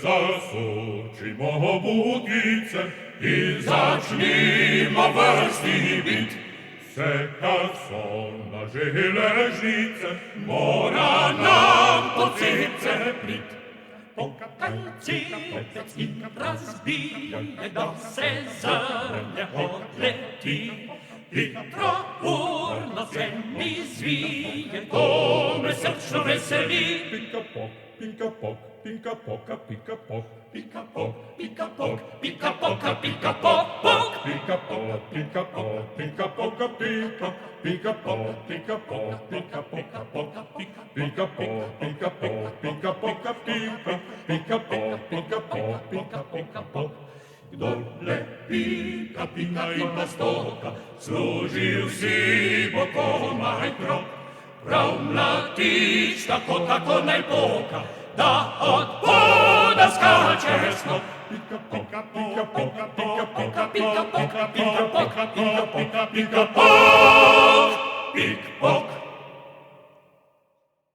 Засучимо букице і зачнімо версний біт. Все, как сон на жиле жнице, мора нам поципце пліт. Пока танцівець і розбіє, до сезоння одлетить. І траурно землі звіє, то месячно веселі. Піка-пок, піка-пок, піка-пока, піка-пок. Піка-пок, піка-пок, піка-пока, піка-пок-пок. Піка-пок, піка-пок, піка-пока, піка. Піка-пок, піка-пок, піка-пока, піка. Піка-пок, піка-пок, піка-пока, піка. Піка-пок, піка-пок, піка-пока, пок. Доле піка, піка і пастока, служив си боком май крок. Прав млатич, тако найпока, да от пода скаче снop. Піка-пока, піка-пока, піка-пока, піка-пока, піка-пока, піка-пока, піка-пока.